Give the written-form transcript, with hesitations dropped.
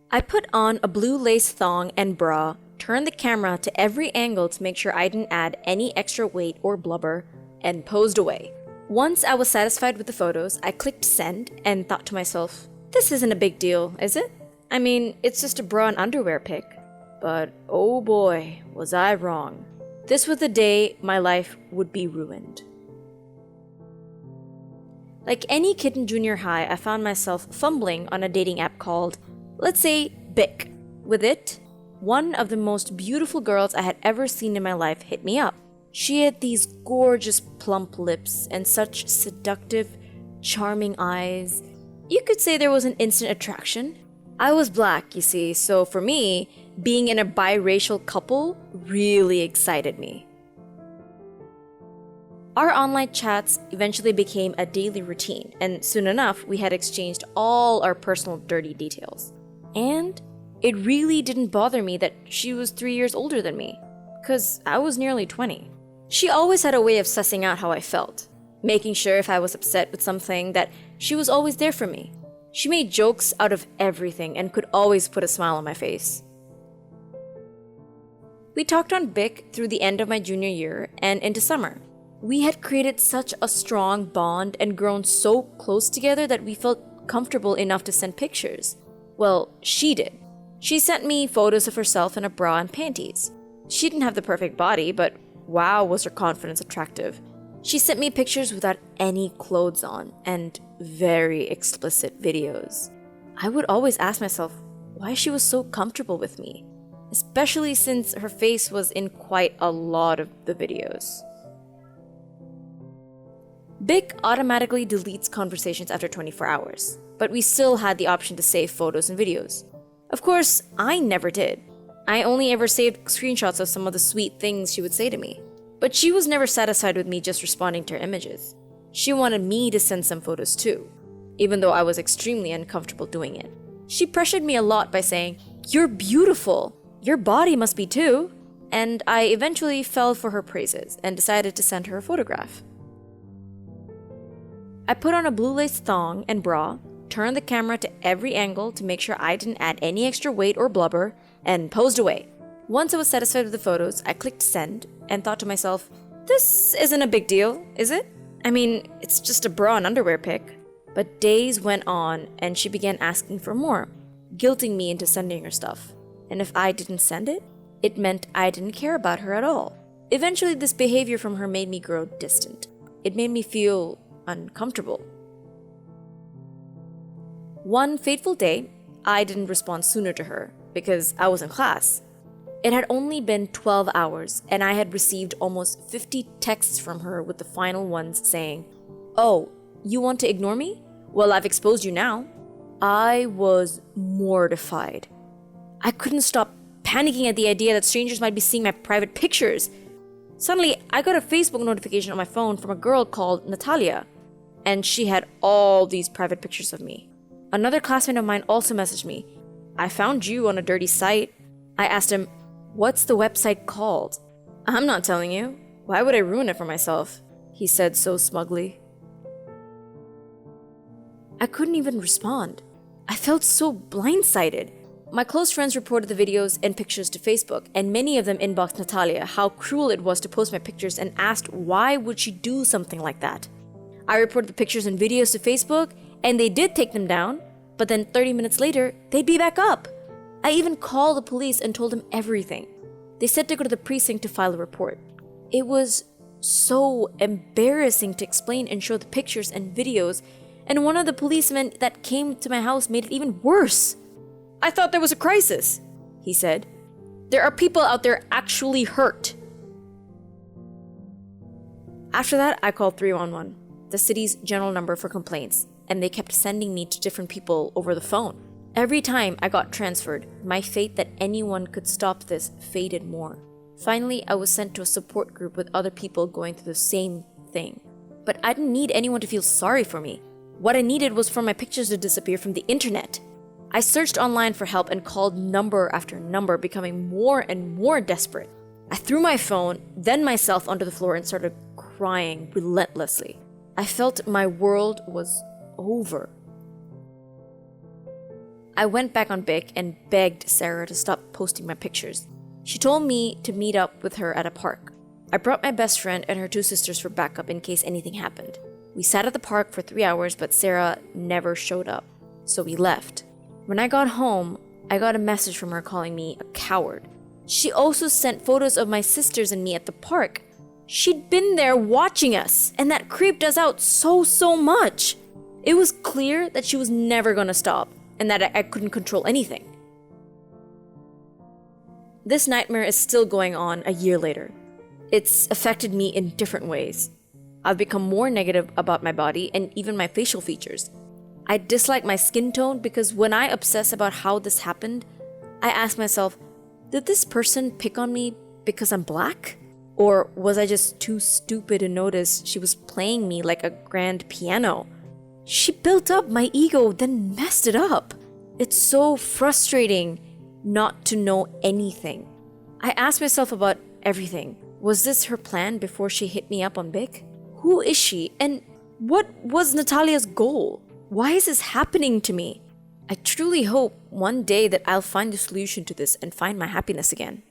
I put on a blue lace thong and bra, turned the camera to every angle to make sure I didn't add any extra weight or blubber, and posed away. Once I was satisfied with the photos, I clicked send and thought to myself, this isn't a big deal, is it? I mean, it's just a bra and underwear pic. But oh boy, was I wrong. This was the day my life would be ruined. Like any kid in junior high, I found myself fumbling on a dating app called, let's say, Pics. With it, one of the most beautiful girls I had ever seen in my life hit me up. She had these gorgeous plump lips and such seductive, charming eyes. You could say there was an instant attraction. I was black, you see, so for me, being in a biracial couple really excited me. Our online chats eventually became a daily routine, and soon enough, we had exchanged all our personal dirty details. And it really didn't bother me that she was 3 years older than me, because I was nearly 20. She always had a way of sussing out how I felt, making sure if I was upset with something that she was always there for me. She made jokes out of everything and could always put a smile on my face. We talked on Pics through the end of my junior year and into summer. We had created such a strong bond and grown so close together that we felt comfortable enough to send pictures. Well, she did. She sent me photos of herself in a bra and panties. She didn't have the perfect body, but wow, was her confidence attractive. She sent me pictures without any clothes on and very explicit videos. I would always ask myself why she was so comfortable with me, especially since her face was in quite a lot of the videos. Pics automatically deletes conversations after 24 hours, but we still had the option to save photos and videos. Of course, I never did. I only ever saved screenshots of some of the sweet things she would say to me. But she was never satisfied with me just responding to her images. She wanted me to send some photos too, even though I was extremely uncomfortable doing it. She pressured me a lot by saying, "You're beautiful. Your body must be too." And I eventually fell for her praises and decided to send her a photograph. I put on a blue lace thong and bra, turned the camera to every angle to make sure I didn't add any extra weight or blubber, and posed away. Once I was satisfied with the photos, I clicked send and thought to myself, this isn't a big deal, is it? I mean, it's just a bra and underwear pic. But days went on and she began asking for more, guilting me into sending her stuff. And if I didn't send it, it meant I didn't care about her at all. Eventually, this behavior from her made me grow distant. It made me feel uncomfortable. One fateful day, I didn't respond sooner to her because I was in class. It had only been 12 hours and I had received almost 50 texts from her with the final ones saying, "Oh, you want to ignore me? Well, I've exposed you now." I was mortified. I couldn't stop panicking at the idea that strangers might be seeing my private pictures. Suddenly, I got a Facebook notification on my phone from a girl called Natalia, and she had all these private pictures of me. Another classmate of mine also messaged me, "I found you on a dirty site." I asked him, "What's the website called?" "I'm not telling you. Why would I ruin it for myself?" he said so smugly. I couldn't even respond. I felt so blindsided. My close friends reported the videos and pictures to Facebook, and many of them inboxed Natalia how cruel it was to post my pictures and asked why would she do something like that. I reported the pictures and videos to Facebook, and they did take them down, but then 30 minutes later, they'd be back up. I even called the police and told them everything. They said to go to the precinct to file a report. It was so embarrassing to explain and show the pictures and videos, and one of the policemen that came to my house made it even worse. "I thought there was a crisis," he said. "There are people out there actually hurt." After that, I called 311, the city's general number for complaints, and they kept sending me to different people over the phone. Every time I got transferred, my faith that anyone could stop this faded more. Finally, I was sent to a support group with other people going through the same thing. But I didn't need anyone to feel sorry for me. What I needed was for my pictures to disappear from the internet. I searched online for help and called number after number, becoming more and more desperate. I threw my phone, then myself onto the floor and started crying relentlessly. I felt my world was over. I went back on Bic and begged Sarah to stop posting my pictures. She told me to meet up with her at a park. I brought my best friend and her 2 sisters for backup in case anything happened. We sat at the park for 3 hours, but Sarah never showed up, so we left. When I got home, I got a message from her calling me a coward. She also sent photos of my sisters and me at the park. She'd been there watching us, and that creeped us out so much. It was clear that she was never gonna stop, and that I couldn't control anything. This nightmare is still going on a year later. It's affected me in different ways. I've become more negative about my body and even my facial features. I dislike my skin tone because when I obsess about how this happened, I ask myself, did this person pick on me because I'm black? Or was I just too stupid to notice she was playing me like a grand piano? She built up my ego, then messed it up. It's so frustrating not to know anything. I ask myself about everything. Was this her plan before she hit me up on Bic? Who is she? And what was Natalia's goal? Why is this happening to me? I truly hope one day that I'll find a solution to this and find my happiness again.